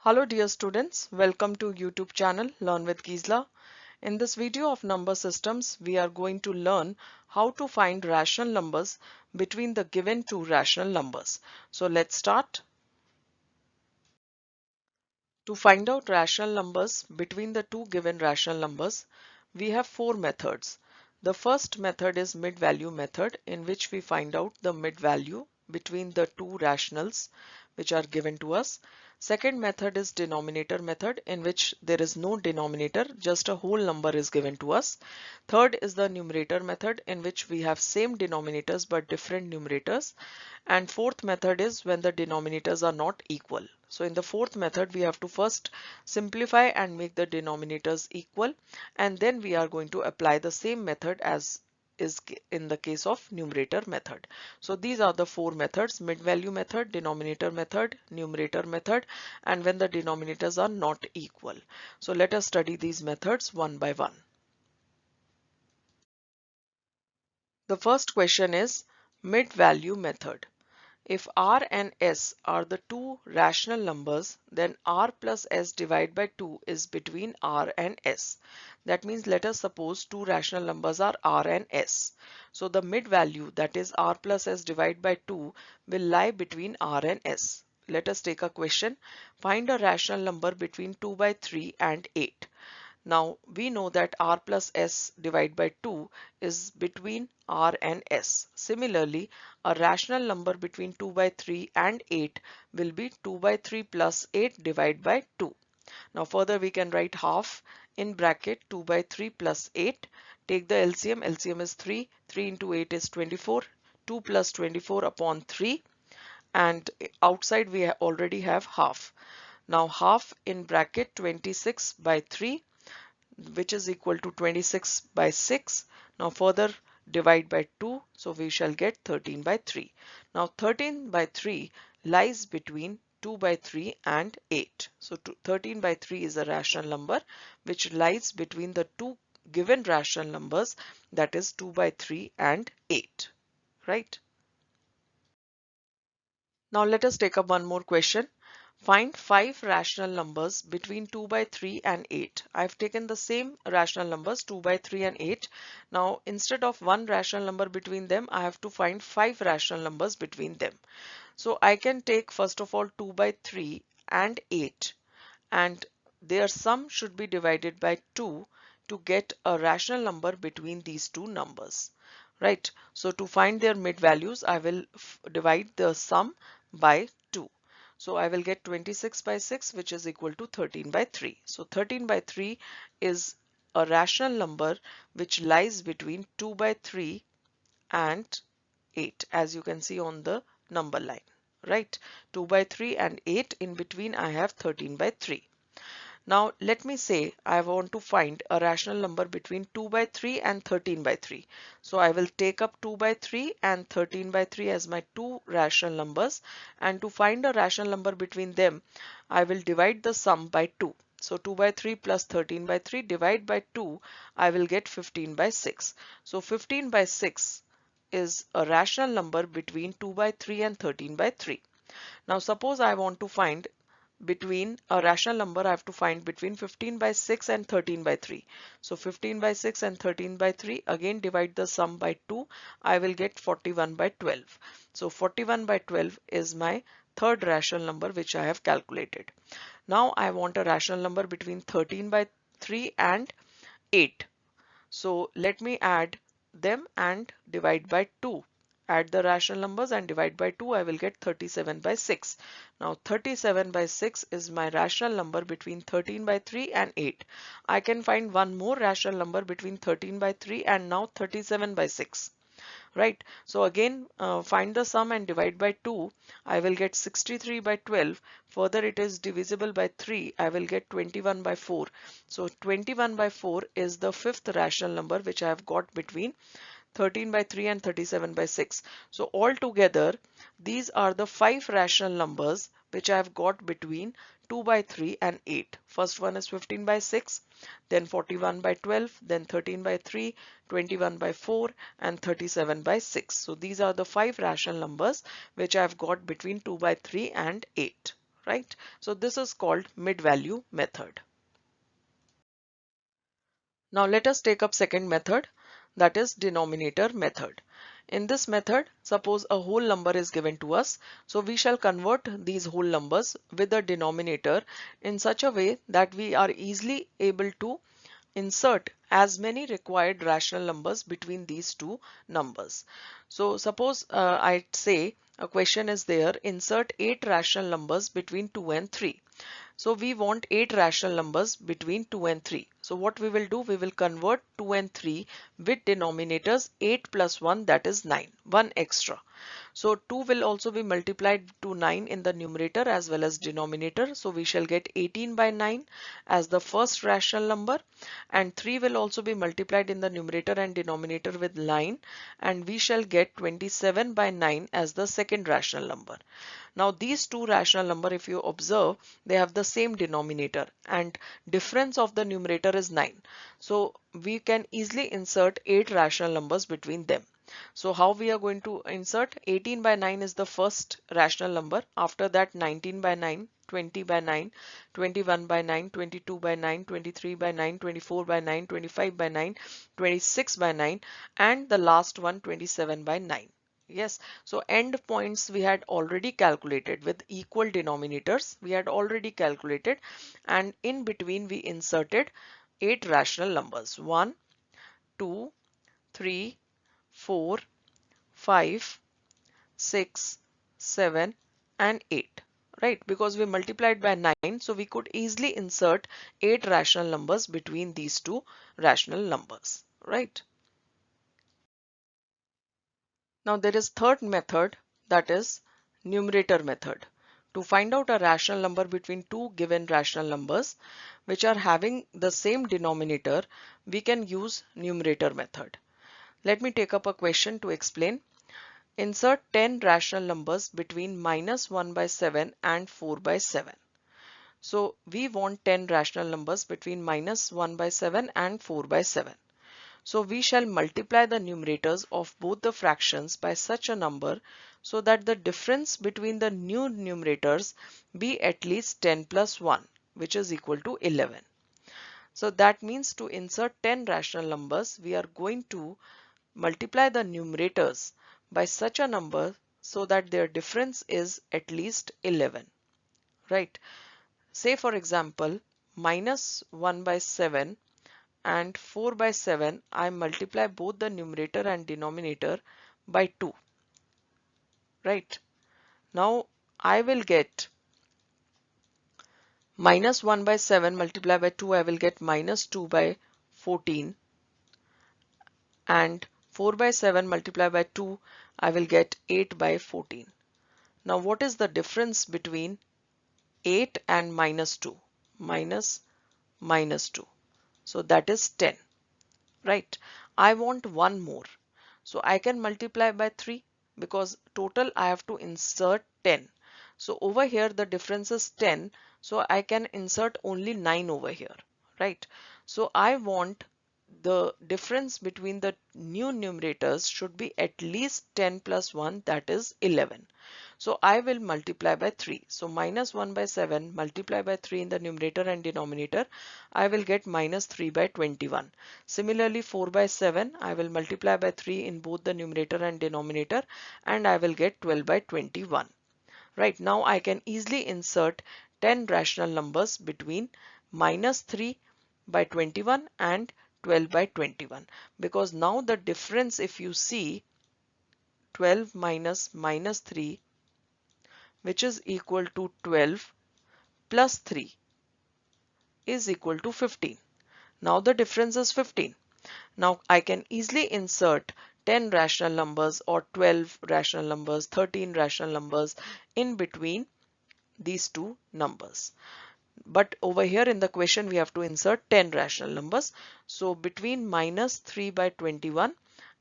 Hello dear students, welcome to YouTube channel Learn with Gisela. In this video of number systems, we are going to learn how to find rational numbers between the given two rational numbers. So let's start. To find out rational numbers between the two given rational numbers, we have four methods. The first method is mid-value method, in which we find out the mid-value between the two rationals which are given to us. Second method is denominator method, in which there is no denominator, just a whole number is given to us. Third is the numerator method, in which we have same denominators but different numerators. And fourth method is when the denominators are not equal. So in the fourth method, we have to first simplify and make the denominators equal, and then we are going to apply the same method as is in the case of numerator method. So these are the four methods: mid-value method, denominator method, numerator method, and when the denominators are not equal. So let us study these methods one by one. The first question is mid-value method. If R and S are the two rational numbers, then R plus S divided by 2 is between R and S. That means let us suppose two rational numbers are R and S. So the mid value, that is R plus S divided by 2, will lie between R and S. Let us take a question. Find a rational number between 2 by 3 and 8. Now we know that R plus S divided by 2 is between R and S. Similarly, a rational number between 2 by 3 and 8 will be 2 by 3 plus 8 divided by 2. Now further we can write half in bracket 2 by 3 plus 8. Take the LCM. LCM is 3. 3 into 8 is 24. 2 plus 24 upon 3. And outside we already have half. Now half in bracket 26 by 3, which is equal to 26 by 6. Now further divide by 2, so we shall get 13 by 3. Now 13 by 3 lies between 2 by 3 and 8. So 13 by 3 is a rational number which lies between the two given rational numbers, that is 2 by 3 and 8. Right? Now let us take up one more question. Find 5 rational numbers between 2 by 3 and 8. I've taken the same rational numbers 2 by 3 and 8. Now instead of one rational number between them, I have to find 5 rational numbers between them. So I can take first of all 2 by 3 and 8, and their sum should be divided by 2 to get a rational number between these two numbers. Right? So to find their mid values, I will divide the sum by 2. So I will get 26 by 6, which is equal to 13 by 3. So 13 by 3 is a rational number which lies between 2 by 3 and 8, as you can see on the number line. Right? 2 by 3 and 8, in between I have 13 by 3. Now let me say I want to find a rational number between 2 by 3 and 13 by 3. So I will take up 2 by 3 and 13 by 3 as my two rational numbers, and to find a rational number between them, I will divide the sum by 2. So 2 by 3 plus 13 by 3 divide by 2, I will get 15 by 6. So 15 by 6 is a rational number between 2 by 3 and 13 by 3. Now suppose I want to find between a rational number, I have to find between 15 by 6 and 13 by 3. So 15 by 6 and 13 by 3, again divide the sum by 2, I will get 41 by 12. So 41 by 12 is my third rational number which I have calculated. Now I want a rational number between 13 by 3 and 8. So let me add them and divide by 2. Add the rational numbers and divide by 2, I will get 37 by 6. Now 37 by 6 is my rational number between 13 by 3 and 8. I can find one more rational number between 13 by 3 and now 37 by 6. Right? So again find the sum and divide by 2. I will get 63 by 12. Further it is divisible by 3. I will get 21 by 4. So 21 by 4 is the fifth rational number which I have got between 13 by 3 and 37 by 6. So altogether these are the 5 rational numbers which I have got between 2 by 3 and 8. First one is 15 by 6, then 41 by 12, then 13 by 3, 21 by 4 and 37 by 6. So these are the 5 rational numbers which I have got between 2 by 3 and 8. right? So this is called mid-value method. Now let us take up second method, that is denominator method. In this method, suppose a whole number is given to us. So we shall convert these whole numbers with the denominator in such a way that we are easily able to insert as many required rational numbers between these two numbers. So suppose I say a question is there, insert 8 rational numbers between 2 and 3. So we want 8 rational numbers between 2 and 3. So what we will do, we will convert 2 and 3 with denominators 8 plus 1, that is 9, 1 extra. So 2 will also be multiplied to 9 in the numerator as well as denominator. So we shall get 18 by 9 as the first rational number, and 3 will also be multiplied in the numerator and denominator with 9, and we shall get 27 by 9 as the second rational number. Now these two rational number, if you observe, they have the same denominator and difference of the numerator is 9. So we can easily insert 8 rational numbers between them. So how we are going to insert? 18 by 9 is the first rational number. After that 19 by 9, 20 by 9, 21 by 9, 22 by 9, 23 by 9, 24 by 9, 25 by 9, 26 by 9, and the last one 27 by 9. Yes, so end points we had already calculated with equal denominators. We had already calculated, and in between we inserted 8 rational numbers: 1, 2, 3, 4, 5, 6, 7, and 8. Right, because we multiplied by 9, so we could easily insert 8 rational numbers between these two rational numbers. Right. Now there is third method, that is numerator method. To find out a rational number between two given rational numbers which are having the same denominator, we can use numerator method. Let me take up a question to explain. Insert 10 rational numbers between minus 1 by 7 and 4 by 7. So we want 10 rational numbers between minus 1 by 7 and 4 by 7. So we shall multiply the numerators of both the fractions by such a number so that the difference between the new numerators be at least 10 plus 1, which is equal to 11. So that means to insert 10 rational numbers, we are going to multiply the numerators by such a number so that their difference is at least 11. Right? Say for example, minus 1 by 7 and 4 by 7, I multiply both the numerator and denominator by 2. Right? Now I will get minus 1 by 7 multiplied by 2, I will get minus 2 by 14, and 4 by 7 multiplied by 2, I will get 8 by 14. Now what is the difference between 8 and minus 2? Minus 2. So that is 10. Right? I want one more. So I can multiply by 3 because total I have to insert 10. So over here the difference is 10. So I can insert only 9 over here. Right? So I want the difference between the new numerators should be at least 10 plus 1, that is 11. So I will multiply by 3. So minus 1 by 7 multiply by 3 in the numerator and denominator, I will get minus 3 by 21. Similarly 4 by 7 I will multiply by 3 in both the numerator and denominator, and I will get 12 by 21. Right, now I can easily insert 10 rational numbers between minus 3 by 21 and 12 by 21, because now the difference, if you see, 12 minus minus 3, which is equal to 12, plus 3 is equal to 15. Now the difference is 15. Now I can easily insert 10 rational numbers or 12 rational numbers, 13 rational numbers in between these two numbers. But over here in the question we have to insert 10 rational numbers. So between minus 3 by 21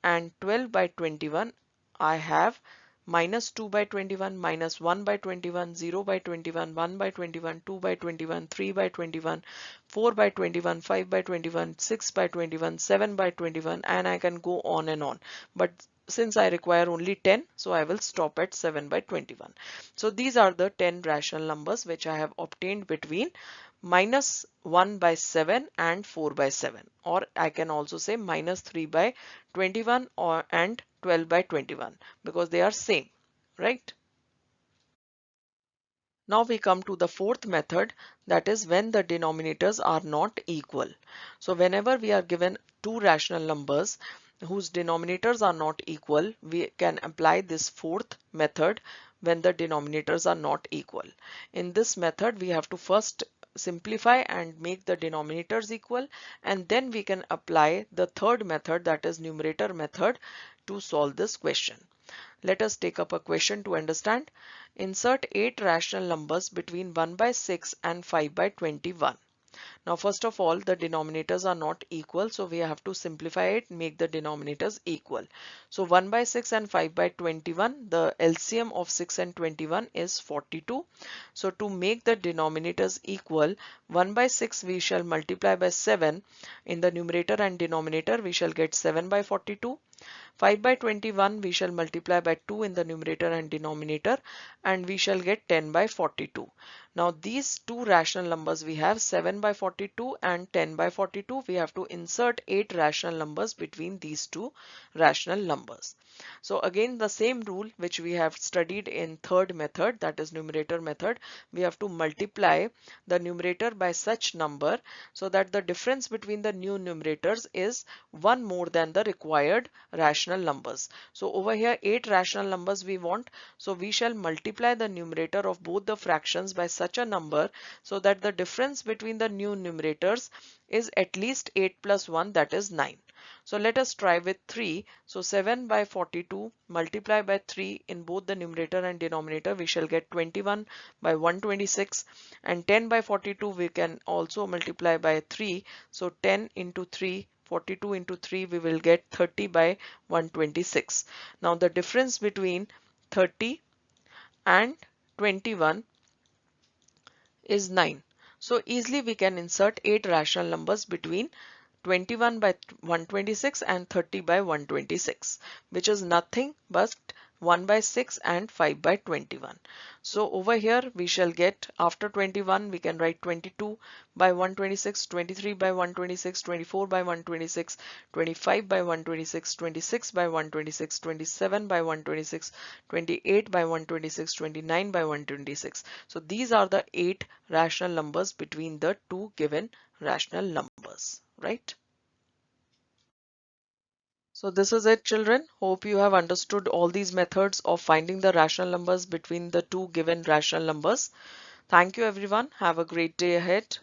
and 12 by 21, I have minus 2 by 21, minus 1 by 21, 0 by 21, 1 by 21, 2 by 21, 3 by 21, 4 by 21, 5 by 21, 6 by 21, 7 by 21, and I can go on and on. But since I require only 10, so I will stop at 7 by 21. So these are the 10 rational numbers which I have obtained between minus 1 by 7 and 4 by 7, or I can also say minus 3 by 21 or and 12 by 21, because they are same, right? Now we come to the fourth method, that is when the denominators are not equal. So whenever we are given two rational numbers whose denominators are not equal, we can apply this fourth method when the denominators are not equal. In this method, we have to first simplify and make the denominators equal, and then we can apply the third method, that is numerator method, to solve this question. Let us take up a question to understand. Insert 8 rational numbers between 1 by 6 and 5 by 21. Now first of all, the denominators are not equal, so we have to simplify it, make the denominators equal. So 1 by 6 and 5 by 21, the LCM of 6 and 21 is 42. So to make the denominators equal, 1 by 6 we shall multiply by 7 in the numerator and denominator, we shall get 7 by 42. 5 by 21 we shall multiply by 2 in the numerator and denominator, and we shall get 10 by 42. Now these two rational numbers we have, 7 by 42 and 10 by 42, we have to insert 8 rational numbers between these two rational numbers. So again the same rule which we have studied in third method, that is numerator method, we have to multiply the numerator by such number so that the difference between the new numerators is one more than the required rational numbers. So over here 8 rational numbers we want, so we shall multiply the numerator of both the fractions by such a number so that the difference between the new numerators is at least 8 plus 1, that is 9. So let us try with 3. So 7 by 42 multiply by 3 in both the numerator and denominator, we shall get 21 by 126, and 10 by 42 we can also multiply by 3. So 10 into 3, 42 into 3, we will get 30 by 126. Now the difference between 30 and 21 is 9. So easily we can insert 8 rational numbers between 21 by 126 and 30 by 126, which is nothing but 1 by 6 and 5 by 21. So over here we shall get, after 21 we can write 22 by 126, 23 by 126, 24 by 126, 25 by 126, 26 by 126, 27 by 126, 28 by 126, 29 by 126. So these are the 8 rational numbers between the two given rational numbers, right? So this is it, children. Hope you have understood all these methods of finding the rational numbers between the two given rational numbers. Thank you everyone. Have a great day ahead.